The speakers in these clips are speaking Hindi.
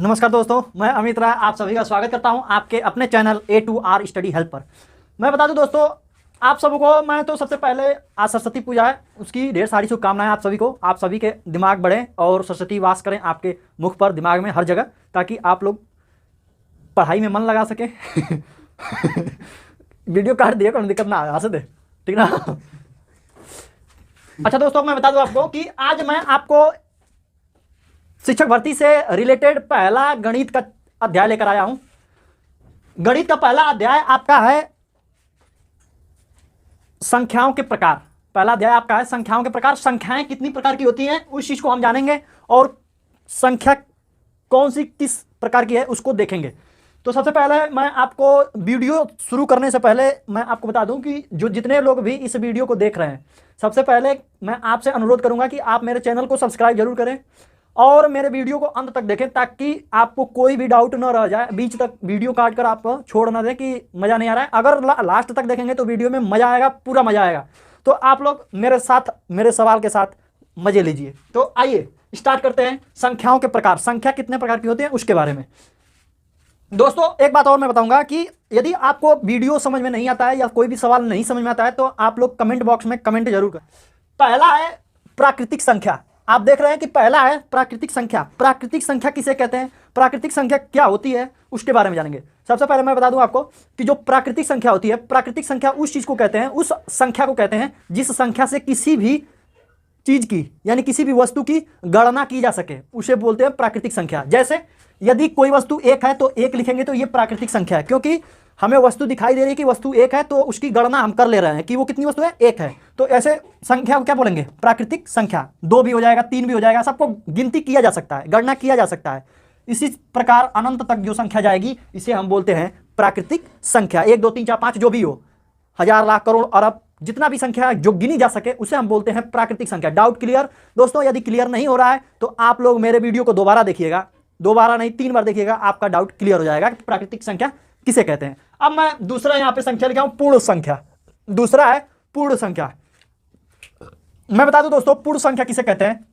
नमस्कार दोस्तों, मैं अमित राय आप सभी का स्वागत करता हूं आपके अपने चैनल A2R स्टडी हेल्प पर। मैं बता दूं दोस्तों, आप सबको मैं तो सबसे पहले आज सरस्वती पूजा है, उसकी ढेर सारी शुभकामनाएं आप सभी को। आप सभी के दिमाग बढ़े और सरस्वती वास करें आपके मुख पर, दिमाग में, हर जगह, ताकि आप लोग पढ़ाई में मन लगा सकें। वीडियो काट दिए, कोई दिक्कत ना आए, हंस दे, ठीक ना। अच्छा दोस्तों, मैं बता दूं आपको कि आज मैं आपको शिक्षक भर्ती से रिलेटेड पहला गणित का अध्याय लेकर आया हूं। गणित का पहला अध्याय आपका है संख्याओं के प्रकार। पहला अध्याय आपका है संख्याओं के प्रकार। संख्याएं कितनी प्रकार की होती हैं उस चीज को हम जानेंगे, और संख्या कौन सी किस प्रकार की है उसको देखेंगे। तो सबसे पहले मैं आपको वीडियो शुरू करने से पहले मैं आपको बता दूं कि जो जितने लोग भी इस वीडियो को देख रहे हैं, सबसे पहले मैं आपसे अनुरोध करूंगा कि आप मेरे चैनल को सब्सक्राइब जरूर करें और मेरे वीडियो को अंत तक देखें, ताकि आपको कोई भी डाउट न रह जाए। बीच तक वीडियो काट कर आप छोड़ ना दें कि मज़ा नहीं आ रहा है। अगर लास्ट तक देखेंगे तो वीडियो में मज़ा आएगा, पूरा मज़ा आएगा। तो आप लोग मेरे साथ, मेरे सवाल के साथ मज़े लीजिए। तो आइए स्टार्ट करते हैं संख्याओं के प्रकार। संख्या कितने प्रकार की होती है उसके बारे में। दोस्तों एक बात और मैं बताऊंगा कि यदि आपको वीडियो समझ में नहीं आता है या कोई भी सवाल नहीं समझ में आता है तो आप लोग कमेंट बॉक्स में कमेंट जरूर करें। पहला है प्राकृतिक संख्या। आप देख रहे हैं कि पहला है प्राकृतिक संख्या। प्राकृतिक संख्या किसे कहते हैं, प्राकृतिक संख्या क्या होती है उसके बारे में जानेंगे। सबसे पहले मैं बता दूं आपको कि जो प्राकृतिक संख्या होती है, प्राकृतिक संख्या उस चीज को कहते हैं, उस संख्या को कहते हैं जिस संख्या से किसी भी चीज की यानी किसी भी वस्तु की गणना की जा सके, उसे बोलते हैं प्राकृतिक संख्या। जैसे यदि कोई वस्तु एक है तो एक लिखेंगे तो ये प्राकृतिक संख्या है, क्योंकि हमें वस्तु दिखाई दे रही है कि वस्तु एक है, तो उसकी गणना हम कर ले रहे हैं कि वो कितनी वस्तु है, एक है। तो ऐसे संख्या को क्या बोलेंगे, प्राकृतिक संख्या। 2 भी हो जाएगा, 3 भी हो जाएगा, सबको गिनती किया जा सकता है, गणना किया जा सकता है। इसी प्रकार अनंत तक जो संख्या जाएगी इसे हम बोलते हैं प्राकृतिक संख्या। 1 2 3 4 5 जो भी हो, हजार, लाख, करोड़, अरब, जितना भी संख्या जो गिनी जा सके उसे हम बोलते हैं प्राकृतिक संख्या। डाउट क्लियर दोस्तों? यदि क्लियर नहीं हो रहा है तो आप लोग मेरे वीडियो को दोबारा देखिएगा, दोबारा नहीं 3 बार देखिएगा, आपका डाउट क्लियर हो जाएगा कि प्राकृतिक संख्या किसे कहते हैं। अब मैं दूसरा यहां पे संख्या लिखा हूं, पूर्ण संख्या। दूसरा है पूर्ण संख्या। मैं बता दूं दोस्तों, पूर्ण संख्या किसे कहते हैं।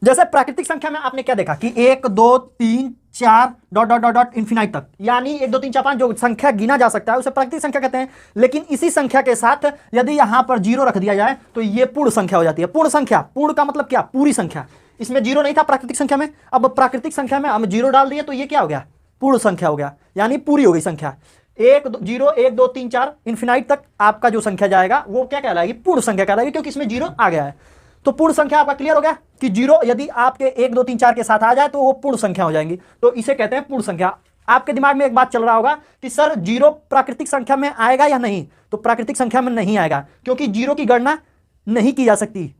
जैसे प्राकृतिक संख्या में आपने क्या देखा कि 1 2 3 4 dot dot dot dot infinite तक, यानी 1 2 3 4 5 जो संख्या गिना जा सकता है उसे प्राकृतिक संख्या कहते हैं। लेकिन इसी संख्या के साथ यदि यहां पर 0 रख दिया जाए तो यह पूर्ण संख्या हो जाती है। पूर्ण संख्या, पूर्ण का मतलब क्या, पूरी संख्या। इसमें 0 नहीं था प्राकृतिक संख्या में, अब प्राकृतिक संख्या में हम 0 डाल दिए तो ये क्या हो गया, पूर्ण संख्या हो गया, यानी पूरी हो गई संख्या। 1 0 1 2 3 4 इन्फिनाइट तक आपका जो संख्या जाएगा वो क्या कहलाएगी, पूर्ण संख्या कहलाएगी, क्योंकि इसमें 0 आ गया है। तो पूर्ण संख्या आपका क्लियर हो गया कि 0 यदि आपके 1 2 3 4 के साथ आ जाए तो वो पूर्ण संख्या हो जाएंगी, तो इसे कहते हैं पूर्ण संख्या। आपके दिमाग में एक बात चल रहा होगा कि सर 0 प्राकृतिक संख्या में आएगा या नहीं, तो प्राकृतिक संख्या में नहीं आएगा, क्योंकि 0 की गणना नहीं की जा सकती।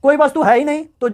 कोई वस्तु है ही नहीं तो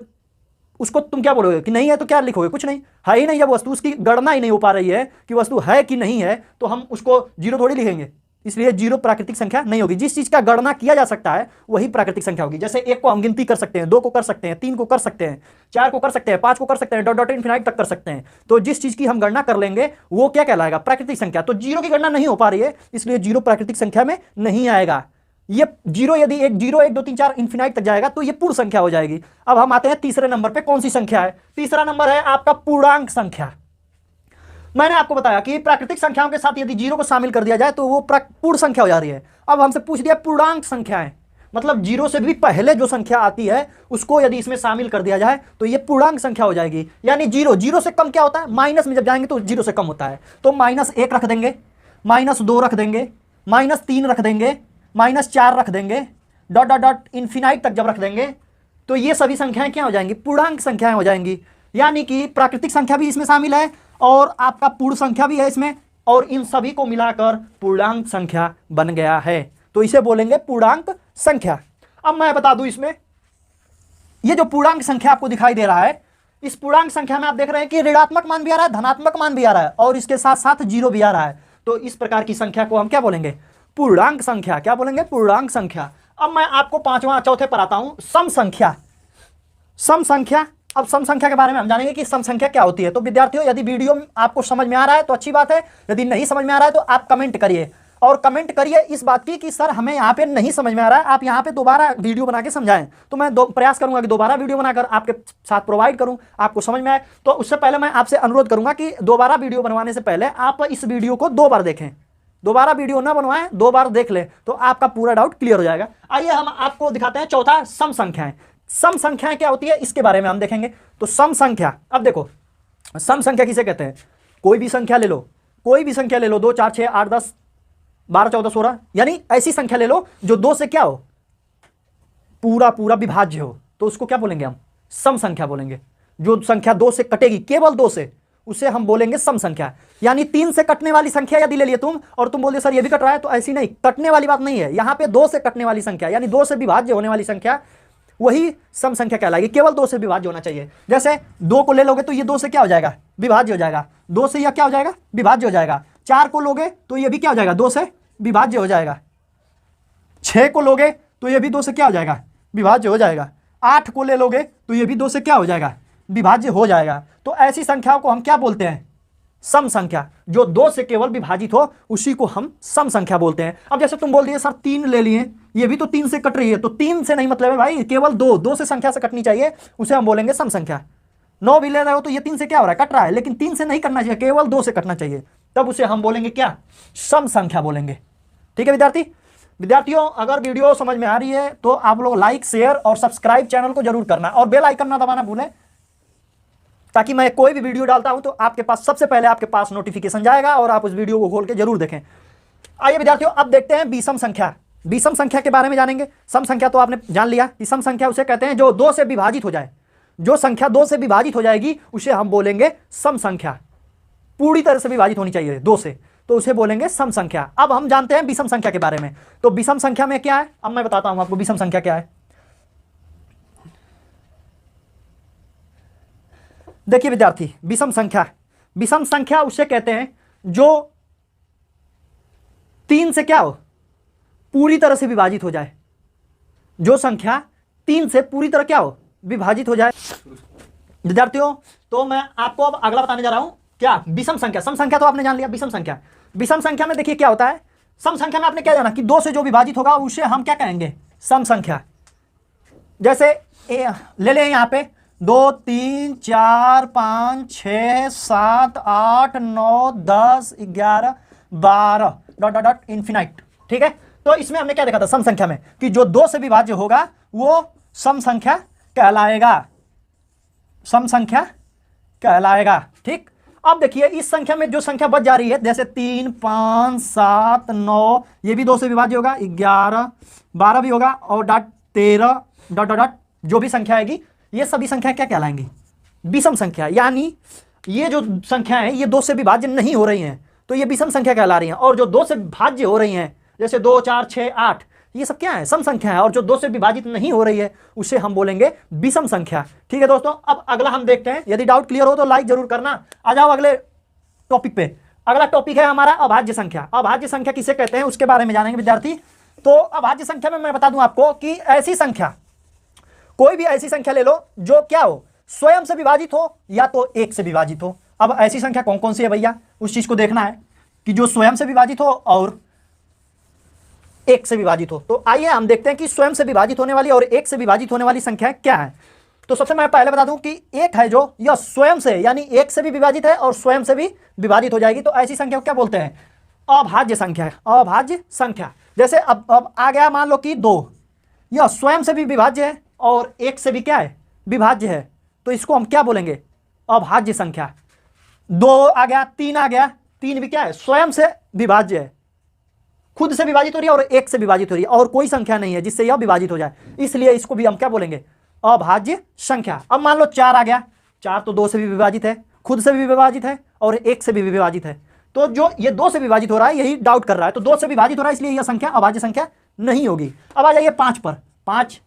उसको तुम क्या बोलोगे कि नहीं है, तो क्या लिखोगे, कुछ नहीं, है ही नहीं। जब वस्तु उसकी गणना ही नहीं हो पा रही है कि वस्तु है कि नहीं है, तो हम उसको 0 थोड़ी लिखेंगे। इसलिए 0 प्राकृतिक संख्या नहीं होगी। जिस चीज का गणना किया जा सकता है वही प्राकृतिक संख्या होगी। जैसे 1 को हम गिनती कर सकते हैं, 2 को कर सकते हैं, 3 को कर सकते हैं, 4 को कर सकते हैं, 5 को कर सकते हैं, डॉट डॉट इन्फिनाइट तक कर सकते हैं। तो जिस चीज की हम गणना कर लेंगे वो क्या कहलाएगा, प्राकृतिक संख्या। तो 0 की गणना नहीं हो पा रही है, इसलिए 0 प्राकृतिक संख्या में नहीं आएगा। ये 0 यदि 0 1 2 3 4 इन्फिनाइट तक जाएगा तो ये पूर्ण संख्या हो जाएगी। अब हम आते हैं तीसरे नंबर पे। कौन सी संख्या है, तीसरा नंबर है आपका पूर्णांक संख्या। मैंने आपको बताया कि प्राकृतिक संख्याओं के साथ यदि 0 को शामिल कर दिया जाए तो वो पूर्ण संख्या हो जा रही है। अब हमसे पूछ दिया पूर्णांक संख्याएं, मतलब 0 से भी पहले जो संख्या आती है उसको यदि इसमें शामिल कर दिया जाए तो ये पूर्णांक संख्या हो जाएगी। यानी 0 से कम क्या होता है, माइनस में जब जाएंगे तो 0 से कम होता है। तो -1 रख देंगे, -2 रख देंगे, -3 रख देंगे, -4 रख देंगे, डॉट डॉट डॉट इन्फिनाइट तक जब रख देंगे तो ये सभी संख्याएं क्या हो जाएंगी, पूर्णांक संख्याएं हो जाएंगी। यानी कि प्राकृतिक संख्या भी इसमें शामिल है और आपका पूर्ण संख्या भी है इसमें, और इन सभी को मिलाकर पूर्णांक संख्या बन गया है, तो इसे बोलेंगे पूर्णांक संख्या। अब मैं बता दूं, इसमें ये जो पूर्णांक संख्या आपको दिखाई दे रहा है, इस पूर्णांक संख्या में आप देख रहे हैं कि ऋणात्मक मान भी आ रहा है, धनात्मक मान भी आ रहा है, और इसके साथ साथ 0 भी आ रहा है। तो इस प्रकार की संख्या को हम क्या बोलेंगे, पूर्णांक संख्या। क्या बोलेंगे, पूर्णांक संख्या। अब मैं आपको चौथे पर आता हूं, सम संख्या। सम संख्या। अब सम संख्या के बारे में हम जानेंगे कि सम संख्या क्या होती है। तो विद्यार्थियों, यदि वीडियो आपको समझ में आ रहा है तो अच्छी बात है, यदि नहीं समझ में आ रहा है तो आप कमेंट करिए। और कमेंट करिए इस बात की कि सर हमें यहाँ पे नहीं समझ में आ रहा है, आप यहाँ पे दोबारा वीडियो बना के समझाएं। तो मैं प्रयास करूंगा कि दोबारा वीडियो बनाकर आपके साथ प्रोवाइड करूं, आपको समझ में आए। तो उससे पहले मैं आपसे अनुरोध करूंगा कि दोबारा वीडियो बनवाने से पहले आप इस वीडियो को 2 बार देखें, दोबारा वीडियो ना बनवाएं, 2 बार देख लें तो आपका पूरा डाउट क्लियर हो जाएगा। आइए हम आपको दिखाते हैं चौथा, सम संख्याएं। सम संख्याएं क्या होती है इसके बारे में हम देखेंगे। तो सम संख्या, अब देखो सम संख्या किसे कहते हैं? कोई भी संख्या ले लो, कोई भी संख्या ले लो, 2 4 6 8 10 12 14 16, यानी ऐसी संख्या ले लो जो 2 से क्या हो, पूरा पूरा विभाज्य हो, तो उसको क्या बोलेंगे हम? सम संख्या बोलेंगे। जो संख्या 2 से कटेगी, केवल 2 से, उसे हम बोलेंगे सम संख्या। यानी 3 से कटने वाली संख्या यदि ले लिए तुम और तुम बोले सर ये भी कट रहा है, तो ऐसी नहीं, कटने वाली बात नहीं है यहां पे। 2 से कटने वाली संख्या यानी 2 से विभाज्य होने वाली संख्या, वही सम संख्या कहलाएगी। केवल 2 से विभाज्य होना चाहिए। जैसे 2 को ले लोगे तो ये 2 से क्या हो जाएगा? विभाज्य हो जाएगा। 2 से यह क्या हो जाएगा? विभाज्य हो जाएगा। 4 को लोगे तो ये भी क्या हो जाएगा? 2 से विभाज्य हो जाएगा। 6 को लोगे तो ये भी 2 से क्या हो जाएगा? विभाज्य हो जाएगा। 8 को ले लोगे तो ये भी 2 से क्या हो जाएगा? विभाज्य हो जाएगा। तो ऐसी संख्याओं को हम क्या बोलते हैं? सम संख्या। जो 2 से केवल विभाजित हो उसी को हम सम संख्या बोलते हैं। अब जैसे तुम बोल दिए सर 3 ले लिए, ये भी तो 3 से कट रही है, तो 3 से नहीं मतलब है भाई, केवल 2 से संख्या से कटनी चाहिए, उसे हम बोलेंगे सम संख्या। 9 भी ले रहे हो तो ये 3 से क्या हो रहा है? कट रहा है, लेकिन 3 से नहीं करना चाहिए, केवल 2 से कटना चाहिए, तब उसे हम बोलेंगे क्या? सम संख्या बोलेंगे। ठीक है विद्यार्थियों, अगर वीडियो समझ में आ रही है तो आप लोग लाइक शेयर और सब्सक्राइब चैनल को जरूर करना, और बेल आइकन ना दबाना भूलें, ताकि मैं कोई भी वीडियो डालता हूं तो आपके पास सबसे पहले आपके पास नोटिफिकेशन जाएगा और आप उस वीडियो को खोल के जरूर देखें। आइए विद्यार्थियों, अब देखते हैं विषम संख्या। विषम संख्या के बारे में जानेंगे। सम संख्या तो आपने जान लिया कि सम संख्या उसे कहते हैं जो 2 से विभाजित हो जाए। जो संख्या 2 से विभाजित हो जाएगी उसे हम बोलेंगे सम संख्या। पूरी तरह से विभाजित होनी चाहिए 2 से, तो उसे बोलेंगे सम संख्या। अब हम जानते हैं विषम संख्या के बारे में। तो विषम संख्या में क्या है, अब मैं बताता हूं आपको विषम संख्या क्या है। देखिए विद्यार्थी, विषम संख्या उसे कहते हैं जो 3 से क्या हो, पूरी तरह से विभाजित हो जाए। जो संख्या 3 से पूरी तरह क्या हो, विभाजित हो जाए। विद्यार्थियों, तो मैं आपको अब अगला बताने जा रहा हूं, क्या? विषम संख्या। सम संख्या तो आपने जान लिया, विषम संख्या। विषम संख्या में देखिए क्या होता है। सम संख्या में आपने क्या जाना कि 2 से जो विभाजित होगा उसे हम क्या कहेंगे? सम संख्या। जैसे ले लें यहां पे 2 3 4 5 6 7 8 9 10 11 12 डॉट डॉट डॉट इन्फिनाइट। ठीक है, तो इसमें हमने क्या देखा था सम संख्या में कि जो 2 से विभाज्य होगा वो सम संख्या कहलाएगा, सम संख्या कहलाएगा। ठीक, अब देखिए इस संख्या में जो संख्या बच जा रही है, जैसे 3 5 7 9, ये भी 2 से विभाज्य होगा, 11 12 भी होगा, और डॉट 13 डॉट डॉट डॉट जो भी संख्या आएगी, ये सभी संख्या क्या कहलाएंगी? विषम संख्या। यानी ये जो संख्या है ये 2 से विभाज्य नहीं हो रही हैं, तो ये विषम संख्या कहला रही हैं। और जो 2 से भाज्य हो रही हैं, जैसे 2 4 6 8, ये सब क्या है? सम संख्या है। और जो 2 से विभाजित नहीं हो रही है उसे हम बोलेंगे विषम संख्या। ठीक है दोस्तों, अब अगला हम देखते हैं। यदि डाउट क्लियर हो तो लाइक जरूर करना। आ जाओ अगले टॉपिक पे। अगला टॉपिक है हमारा अभाज्य संख्या। अभाज्य संख्या किसे कहते हैं उसके बारे में जानेंगे विद्यार्थी। तो अभाज्य संख्या में मैं बता दूं आपको कि ऐसी संख्या, कोई भी ऐसी संख्या ले लो जो क्या हो, स्वयं से विभाजित हो या तो 1 से विभाजित हो। अब ऐसी संख्या कौन कौन सी है भैया, उस चीज को देखना है कि जो स्वयं से विभाजित हो और 1 से विभाजित हो। तो आइए हम देखते हैं कि स्वयं से विभाजित होने वाली और 1 से विभाजित होने वाली संख्या क्या है। तो सबसे मैं पहले बता दूं कि 1 है जो यह स्वयं से, यानी 1 से भी विभाजित है और स्वयं से भी विभाजित हो जाएगी, तो ऐसी संख्या को क्या बोलते हैं? अभाज्य संख्या है। अभाज्य संख्या। जैसे अब आ गया मान लो कि 2, यह स्वयं से भी विभाज्य है और 1 से भी क्या है? विभाज्य है, तो इसको हम क्या बोलेंगे? अभाज्य संख्या। 2 आ गया, 3 आ गया, 3 भी क्या है? स्वयं से विभाज्य है, खुद से विभाजित हो रही है और 1 से विभाजित हो रही है, और कोई संख्या नहीं है जिससे यह विभाजित हो जाए, इसलिए इसको भी हम क्या बोलेंगे? अभाज्य संख्या। अब मान लो 4 आ गया, 4 तो 2 से भी विभाजित है, खुद से भी विभाजित है और 1 से भी विभाजित है, तो जो ये 2 से विभाजित हो रहा है यही डाउट कर रहा है, तो 2 से विभाजित हो रहा है इसलिए यह संख्या अभाज्य संख्या नहीं होगी। अब आ जाइए 5 पर। 5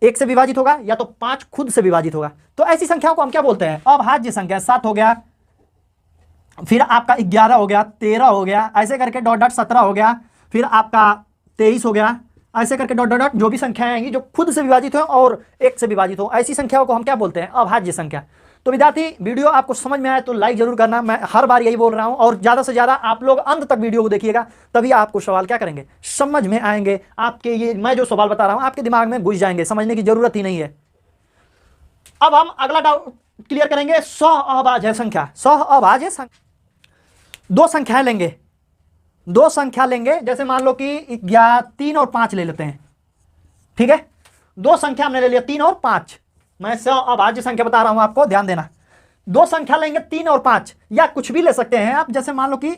1 से विभाजित होगा या तो 5 खुद से विभाजित होगा, तो ऐसी संख्याओं को हम क्या बोलते हैं? अभाज्य संख्या। 7 हो गया, फिर आपका 11 हो गया, 13 हो गया, ऐसे करके डॉट डॉट 17 हो गया, फिर आपका 23 हो गया, ऐसे करके डॉट डॉट डॉट जो भी संख्याएं आएंगी जो खुद से विभाजित हो और 1 से विभाजित हो, ऐसी संख्याओं को हम क्या बोलते हैं? अभाज्य संख्या। तो विद्यार्थी, वीडियो आपको समझ में आए तो लाइक जरूर करना, मैं हर बार यही बोल रहा हूं, और ज़्यादा से ज़्यादा आप लोग अंत तक वीडियो को देखिएगा, तभी आपको सवाल क्या करेंगे, समझ में आएंगे। आपके ये मैं जो सवाल बता रहा हूं आपके दिमाग में घुस जाएंगे, समझने की जरूरत ही नहीं है। अब हम अगला डाउट क्लियर करेंगे, सहअभाज्य संख्या। सहअभाज्य संख्या, दो संख्याएं लेंगे, दो संख्या लेंगे, जैसे मान लो कि 3 और 5 ले लेते हैं, ठीक है। दो संख्या हमने ले लिया 3 और 5, मैं सहअभाज्य संख्या बता रहा हूं आपको, ध्यान देना। दो संख्या लेंगे 3 और 5, या कुछ भी ले सकते हैं आप, जैसे मान लो कि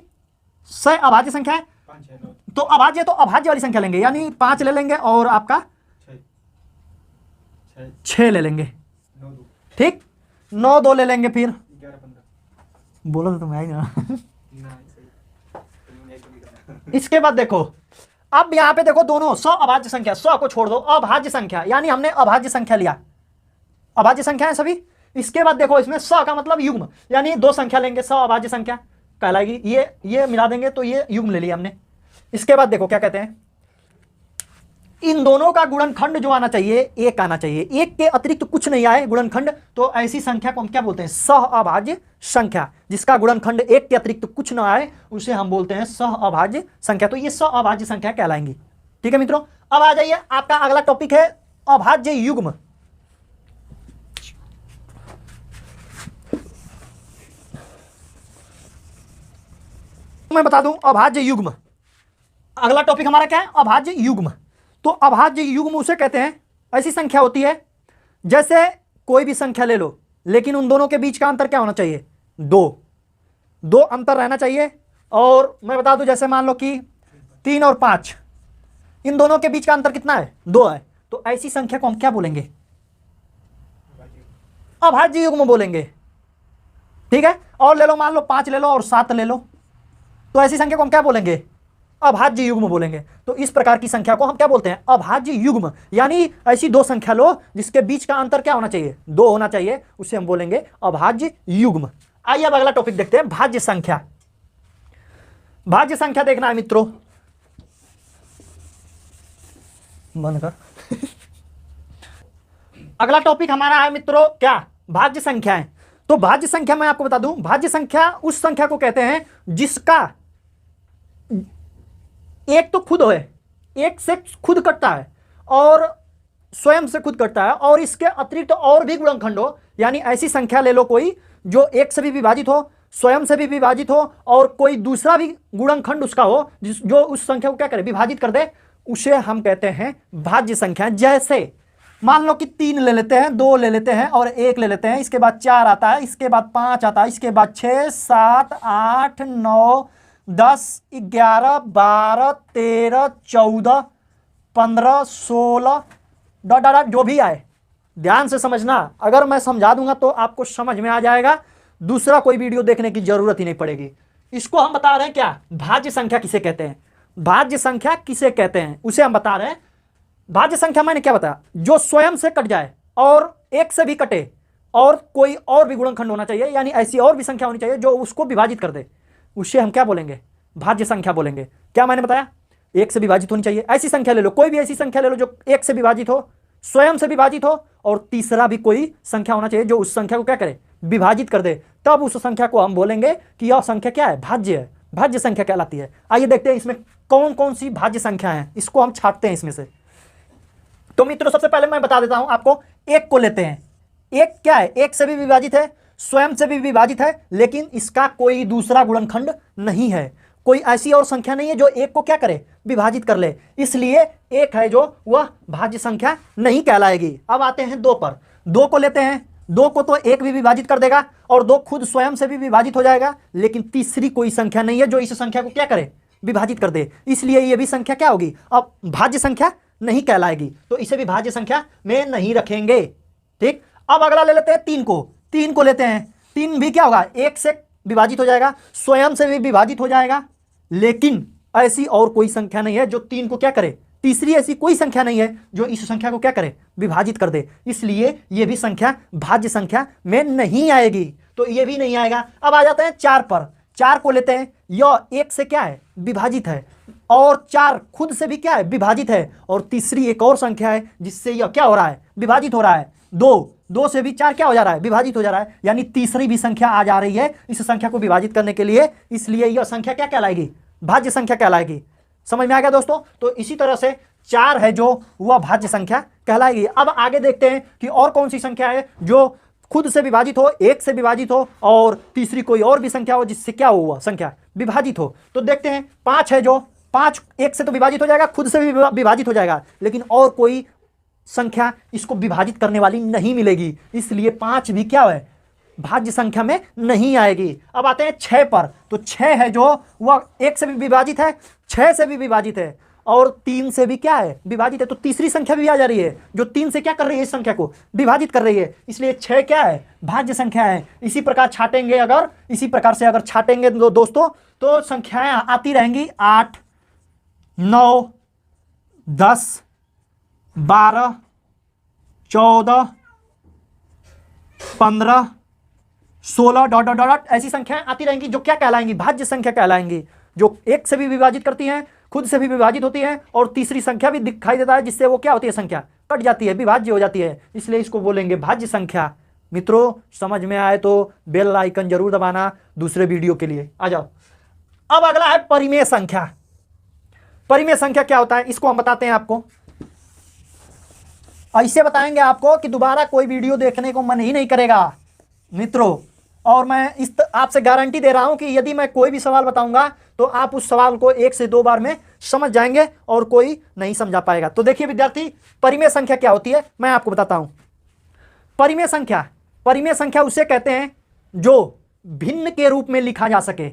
सहअभाज्य संख्या है तो अभाज्य, तो अभाज्य वाली संख्या लेंगे, यानी 5 ले लेंगे और आपका 6 ले लेंगे, ठीक। 9 2 ले लेंगे, फिर 11 15 बोलो तो तुम आई ना। इसके बाद देखो, अब यहां पे देखो दोनों सहअभाज्य संख्या, सौ को छोड़ दो, अभाज्य संख्या, यानी हमने अभाज्य संख्या लिया, अभाज्य संख्या है सभी। इसके बाद देखो इसमें स का मतलब युग्म, यानी दो संख्या लेंगे, सहअभाज्य संख्या कहलाएगी, ये मिला देंगे तो ये युग्म ले लिया हमने। इसके बाद देखो क्या कहते हैं, इन दोनों का गुणनखंड जो आना चाहिए 1 आना चाहिए, 1 के अतिरिक्त कुछ नहीं आए गुणनखंड, तो ऐसी संख्या को हम क्या बोलते हैं, सहअभाज्य संख्या। जिसका गुणनखंड 1 के अतिरिक्त कुछ ना आए उसे हम बोलते हैं सहअभाज्य संख्या, तो ये सहअभाज्य संख्या कहलाएंगी, ठीक है मित्रों। अब आ जाइए, आपका अगला टॉपिक है अभाज्य युग्म। मैं बता दूं अभाज्य युग्म, अगला टॉपिक हमारा क्या है, अभाज्य युग्म। तो अभाज्य युग्म उसे कहते हैं, ऐसी संख्या होती है जैसे कोई भी संख्या ले लो, लेकिन उन दोनों के बीच का अंतर क्या होना चाहिए, 2 अंतर रहना चाहिए। और मैं बता दूं, जैसे मान लो कि 3 और 5, इन दोनों के बीच का अंतर कितना है, 2 है, तो ऐसी संख्या को हम क्या बोलेंगे, अभाज्य युग्म बोलेंगे, ठीक है। और ले लो, मान लो 5 ले लो और 7 ले लो, तो ऐसी संख्या को हम क्या बोलेंगे, अभाज्य युग्म बोलेंगे। तो इस प्रकार की संख्या को हम क्या बोलते हैं, अभाज्य युग्म, यानी ऐसी दो संख्या लो जिसके बीच का अंतर क्या होना चाहिए, 2 होना चाहिए, उसे हम बोलेंगे अभाज्य युग्म। आइए अब अगला टॉपिक देखते हैं, भाज्य संख्या। भाज्य संख्या देखना है मित्रों, बंद कर। अगला टॉपिक हमारा है मित्रों क्या, भाज्य संख्याएं। तो भाज्य संख्या मैं आपको बता दूं, भाज्य संख्या उस संख्या को कहते हैं जिसका एक तो खुद है, एक से खुद कटता है और स्वयं से खुद कटता है, और इसके अतिरिक्त और भी गुणनखंड हो, यानी ऐसी संख्या ले लो कोई जो एक से भी विभाजित हो, स्वयं से भी विभाजित हो, और कोई दूसरा भी गुणनखंड उसका हो जो उस संख्या को क्या करे, विभाजित कर दे, उसे हम कहते हैं भाज्य संख्या। जैसे मान लो कि 3 ले लेते हैं, 2 ले लेते हैं और 1 ले लेते हैं, इसके बाद 4 आता है, इसके बाद 5 आता है, इसके बाद 6 7 8 9 10 11 12 13 14 15 16 डॉट डॉट डॉट जो भी आए, ध्यान से समझना, अगर मैं समझा दूंगा तो आपको समझ में आ जाएगा, दूसरा कोई वीडियो देखने की जरूरत ही नहीं पड़ेगी। इसको हम बता रहे हैं क्या, भाज्य संख्या किसे कहते हैं, भाज्य संख्या किसे कहते हैं उसे हम बता रहे हैं। भाज्य संख्या मैंने क्या बताया, जो स्वयं से कट जाए और एक से भी कटे, और कोई और भी गुणनखंड होना चाहिए, यानी ऐसी और भी संख्या होनी चाहिए जो उसको विभाजित कर दे, उसे हम क्या बोलेंगे, भाज्य संख्या बोलेंगे। क्या मैंने बताया, एक से विभाजित होनी चाहिए, ऐसी संख्या ले लो, कोई भी ऐसी संख्या ले लो जो एक से विभाजित हो, स्वयं से विभाजित हो, और तीसरा भी कोई संख्या होना चाहिए जो उस संख्या को क्या करे, विभाजित कर दे, तब उस संख्या को हम बोलेंगे कि यह संख्या क्या है, भाज्य है, भाज्य संख्या कहलाती है। आइए देखते हैं इसमें कौन कौन सी भाज्य संख्या है, इसको हम छांटते हैं इसमें से। तो मित्रों सबसे पहले मैं बता देता हूं आपको, एक को लेते हैं, एक क्या है, एक से भी विभाजित है, स्वयं से भी विभाजित है, लेकिन इसका कोई दूसरा गुणनखंड नहीं है, कोई ऐसी और संख्या नहीं है जो एक को क्या करे, विभाजित कर ले, इसलिए एक है जो वह भाज्य संख्या नहीं कहलाएगी। अब आते हैं 2 पर, 2 को लेते हैं, 2 को तो एक भी विभाजित कर देगा और 2 खुद स्वयं से भी विभाजित हो जाएगा, लेकिन तीसरी कोई संख्या नहीं है जो इस संख्या को क्या करे, विभाजित कर दे, इसलिए यह भी संख्या क्या होगी, अब भाज्य संख्या नहीं कहलाएगी, तो इसे भी भाज्य संख्या में नहीं रखेंगे, ठीक। अब अगला ले लेते हैं 3 को, 3 को लेते हैं, 3 भी क्या होगा, एक से विभाजित हो जाएगा, स्वयं से भी विभाजित हो जाएगा, लेकिन ऐसी और कोई संख्या नहीं है जो 3 को क्या करे, तीसरी ऐसी कोई संख्या नहीं है जो इस संख्या को क्या करे, विभाजित कर दे, इसलिए यह भी संख्या भाज्य संख्या में नहीं आएगी, तो यह भी नहीं आएगा। अब आ जाते हैं 4 पर, 4 को लेते हैं, यह एक से क्या है, विभाजित है, और 4 खुद से भी क्या है, विभाजित है, और तीसरी एक और संख्या है जिससे यह क्या हो रहा है, विभाजित हो रहा है, 2, 2 से भी 4 क्या हो जा रहा है, विभाजित हो जा रहा है, यानी तीसरी भी संख्या आ जा रही है इस संख्या को विभाजित करने के लिए, इसलिए यह संख्या क्या कहलाएगी, भाज्य संख्या कहलाएगी। समझ में आ गया दोस्तों। तो इसी तरह से 4 है जो वह भाज्य संख्या कहलाएगी। अब आगे देखते हैं कि और कौन सी संख्या है जो खुद से विभाजित हो, 1 से विभाजित हो और तीसरी कोई और भी संख्या हो जिससे क्या हुआ, संख्या विभाजित हो। तो देखते हैं 5 है जो 5 1 से तो विभाजित हो जाएगा, खुद से भी विभाजित हो जाएगा, लेकिन और कोई संख्या इसको विभाजित करने वाली नहीं मिलेगी, इसलिए 5 भी क्या है, भाज्य संख्या में नहीं आएगी। अब आते हैं 6 पर। तो 6 है जो वह 1 से भी विभाजित है, 6 से भी विभाजित है और 3 से भी क्या है, विभाजित है। तो तीसरी संख्या भी आ जा रही है जो 3 से क्या कर रही है, इस संख्या को विभाजित कर रही है, इसलिए 6 क्या है, भाज्य संख्या है। इसी प्रकार छाटेंगे, अगर इसी प्रकार से अगर छाटेंगे दोस्तों तो संख्याएं आती रहेंगी 8 9 10 12 14 15 16 डॉट डॉट डॉट ऐसी संख्याएं आती रहेंगी जो क्या कहलाएंगी, भाज्य संख्या कहलाएंगी, जो 1 से भी विभाजित करती हैं, खुद से भी विभाजित होती है और तीसरी संख्या भी दिखाई देता है जिससे वो क्या होती है, संख्या कट जाती है, विभाज्य हो जाती है, इसलिए इसको बोलेंगे भाज्य संख्या। मित्रों समझ में आए तो बेल आइकन जरूर दबाना दूसरे वीडियो के लिए। आ जाओ, अब अगला है परिमेय संख्या। परिमेय संख्या क्या होता है इसको हम बताते हैं आपको। ऐसे बताएंगे आपको कि दोबारा कोई वीडियो देखने को मन ही नहीं करेगा मित्रों, और मैं आपसे गारंटी दे रहा हूं कि यदि मैं कोई भी सवाल बताऊंगा तो आप उस सवाल को 1 से 2 बार में समझ जाएंगे और कोई नहीं समझा पाएगा। तो देखिए विद्यार्थी, परिमेय संख्या क्या होती है मैं आपको बताता हूं। परिमेय संख्या उसे कहते हैं जो भिन्न के रूप में लिखा जा सके।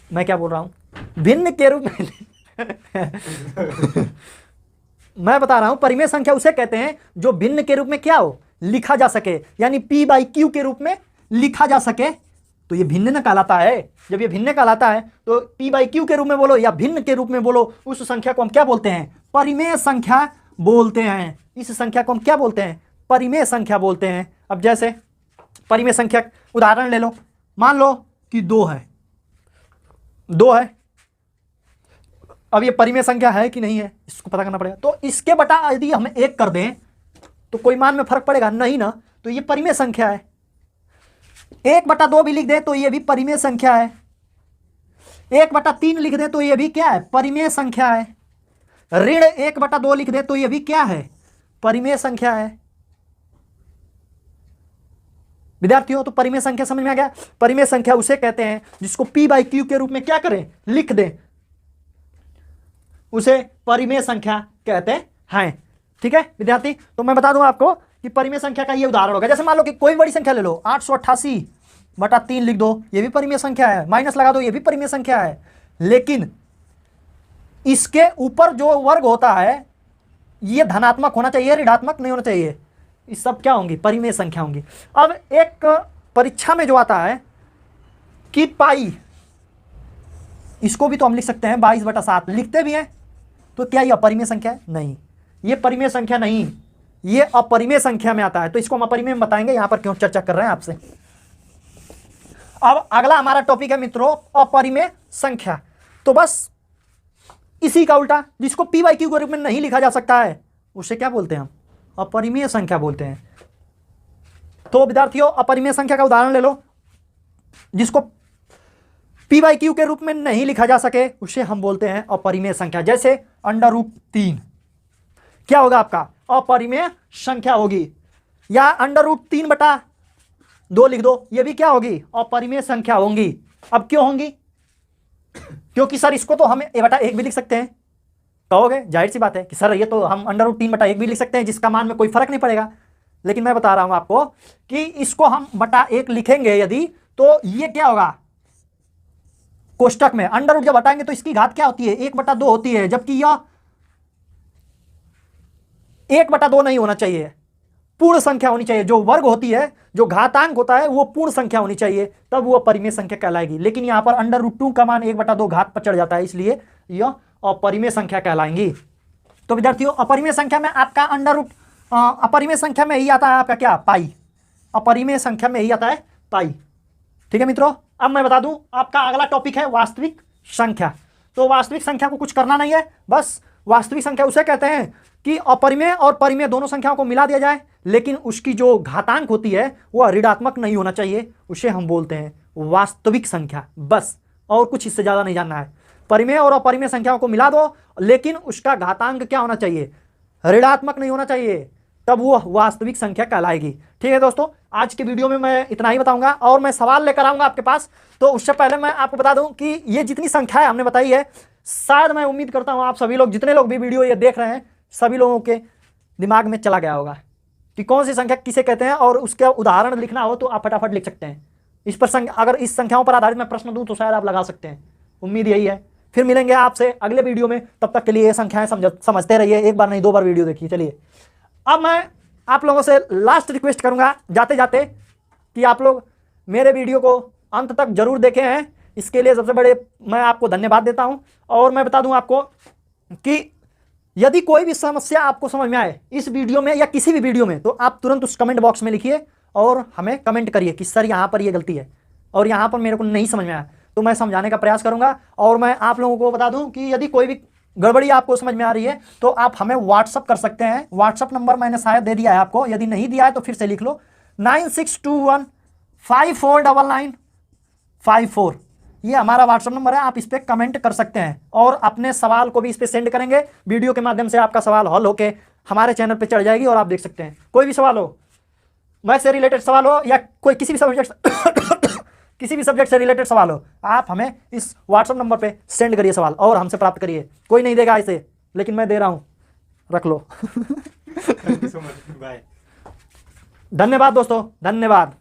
मैं क्या बोल रहा हूं, भिन्न के रूप में मैं बता रहा हूं परिमेय संख्या उसे कहते हैं जो भिन्न के रूप में क्या हो, लिखा जा सके, यानी p/q के रूप में लिखा जा सके। तो ये भिन्न न कहलाता है। जब ये भिन्न कहलाता है तो p/q के रूप में बोलो या भिन्न के रूप में बोलो, उस संख्या को हम क्या बोलते हैं, परिमेय संख्या बोलते हैं। इस संख्या को हम क्या बोलते हैं, परिमेय संख्या बोलते हैं। अब जैसे परिमेय संख्या उदाहरण ले लो, मान लो कि 2 है। अब ये परिमेय संख्या है कि नहीं है इसको पता करना पड़ेगा। तो इसके बटा यदि हम 1 कर दें तो कोई मान में फर्क पड़ेगा नहीं ना, तो ये परिमेय संख्या है। 1/2 भी लिख दे तो ये भी परिमेय संख्या है। 1/3 लिख दे तो ये भी क्या है, परिमेय संख्या है। ऋण 1/2 लिख दे तो ये भी क्या है, परिमेय संख्या है। विद्यार्थियों तो परिमेय संख्या समझ में आ गया। परिमेय संख्या उसे कहते हैं जिसको p/q के रूप में क्या करें, लिख दें, उसे परिमेय संख्या कहते हैं। ठीक है विद्यार्थी, तो मैं बता दूं आपको कि परिमेय संख्या का ये उदाहरण होगा। जैसे मान लो कि कोई बड़ी संख्या ले लो, 888/3 लिख दो, ये भी परिमेय संख्या है। माइनस लगा दो, ये भी परिमेय संख्या है। लेकिन इसके ऊपर जो वर्ग होता है ये धनात्मक होना चाहिए, ऋणात्मक नहीं होना चाहिए। ये सब क्या होंगी, परिमेय संख्या होंगी। अब एक परीक्षा में जो आता है कि पाई, इसको भी तो हम लिख सकते हैं 22/7, लिखते भी हैं, तो क्या ये अपरिमेय संख्या है? नहीं, ये परिमेय संख्या नहीं, ये अपरिमेय संख्या में आता है। तो इसको हम अपरिमेय में बताएंगे, यहां पर क्यों चर्चा कर रहे हैं आपसे। अब अगला हमारा टॉपिक है मित्रों अपरिमेय संख्या। तो बस इसी का उल्टा, जिसको p/q के रूप में नहीं लिखा जा सकता है उसे क्या बोलते हैं हम, अपरिमेय संख्या बोलते हैं। तो विद्यार्थियों अपरिमेय संख्या का उदाहरण ले लो, जिसको p/q के रूप में नहीं लिखा जा सके उसे हम बोलते हैं अपरिमेय संख्या। जैसे √3 क्या होगा आपका, अपरिमेय संख्या होगी। या √3/2 लिख दो, ये भी क्या होगी, अपरिमेय संख्या होंगी। अब क्यों होंगी, क्योंकि सर इसको तो हम a/1 भी लिख सकते हैं। कहोगे जाहिर सी बात है कि सर ये तो हम √3/1 भी लिख सकते हैं, जिसका मान में कोई फर्क नहीं पड़ेगा। लेकिन मैं बता रहा हूं आपको कि इसको हम /1 लिखेंगे यदि, तो ये क्या होगा, कोष्टक में अंडर रूट जब हटाएंगे तो इसकी घात क्या होती है, 1/2 होती है, जबकि यह 1/2 नहीं होना चाहिए, पूर्ण संख्या होनी चाहिए। जो वर्ग होती है, जो घातांक होता है, वो पूर्ण संख्या होनी चाहिए, तब वो परिमेय संख्या कहलाएगी। लेकिन यहां पर √2 का मान 1/2 घात पर चढ़ जाता है, इसलिए यह अपरिमेय संख्या कहलाएंगी। तो विद्यार्थियों अपरिमेय संख्या में आपका अपरिमेय संख्या में ही आता है आपका क्या, पाई। अपरिमेय संख्या में ही आता है पाई। ठीक है मित्रों, अब मैं बता दूं आपका अगला टॉपिक है वास्तविक संख्या। तो वास्तविक संख्या को कुछ करना नहीं है, बस वास्तविक संख्या उसे कहते हैं कि अपरिमेय और परिमेय दोनों संख्याओं को मिला दिया जाए, लेकिन उसकी जो घातांक होती है वह ऋणात्मक नहीं होना चाहिए, उसे हम बोलते हैं वास्तविक संख्या, बस। और कुछ इससे ज़्यादा नहीं जानना है। परिमेय और अपरिमेय संख्याओं को मिला दो, लेकिन उसका घातांक क्या होना चाहिए, ऋणात्मक नहीं होना चाहिए, तब वो वास्तविक संख्या कहलाएगी। ठीक है दोस्तों, आज के वीडियो में मैं इतना ही बताऊंगा और मैं सवाल लेकर आऊंगा आपके पास। तो उससे पहले मैं आपको बता दूं कि ये जितनी संख्याएं हमने बताई है, शायद मैं उम्मीद करता हूं आप सभी लोग, जितने लोग भी वीडियो ये देख रहे हैं, सभी लोगों के दिमाग में चला गया होगा कि कौन सी संख्या किसे कहते हैं, और उसका उदाहरण लिखना हो तो आप फटाफट लिख सकते हैं। इस पर अगर इस संख्याओं पर आधारित मैं प्रश्न दूं तो शायद आप लगा सकते हैं। उम्मीद यही है। फिर मिलेंगे आपसे अगले वीडियो में, तब तक के लिए ये संख्याएं समझते रहिए, एक बार नहीं 2 बार वीडियो देखिए। चलिए, अब मैं आप लोगों से लास्ट रिक्वेस्ट करूंगा जाते जाते कि आप लोग मेरे वीडियो को अंत तक जरूर देखे हैं। इसके लिए सबसे बड़े मैं आपको धन्यवाद देता हूं। और मैं बता दूं आपको कि यदि कोई भी समस्या आपको समझ में आए इस वीडियो में या किसी भी वीडियो में, तो आप तुरंत उस कमेंट बॉक्स में लिखिए और हमें कमेंट करिए कि सर यहाँ पर ये गलती है और यहाँ पर मेरे को नहीं समझ में आया, तो मैं समझाने का प्रयास करूंगा। और मैं आप लोगों को बता दूं कि यदि कोई भी गड़बड़ी आपको समझ में आ रही है तो आप हमें व्हाट्सअप कर सकते हैं। व्हाट्सअप नंबर मैंने शायद दे दिया है आपको, यदि नहीं दिया है तो फिर से लिख लो, 9621549954। ये हमारा व्हाट्सअप नंबर है, आप इस पर कमेंट कर सकते हैं और अपने सवाल को भी इस पर सेंड करेंगे। वीडियो के माध्यम से आपका सवाल हल होके हमारे चैनल पे चढ़ जाएगी और आप देख सकते हैं। कोई भी सवाल हो, मैथ से रिलेटेड सवाल हो या कोई किसी भी सब्जेक्ट से रिलेटेड सवाल हो, आप हमें इस व्हाट्सएप नंबर पे सेंड करिए सवाल और हमसे प्राप्त करिए। कोई नहीं देगा इसे, लेकिन मैं दे रहा हूं, रख लो। Thank you so much, bye. धन्यवाद दोस्तों, धन्यवाद।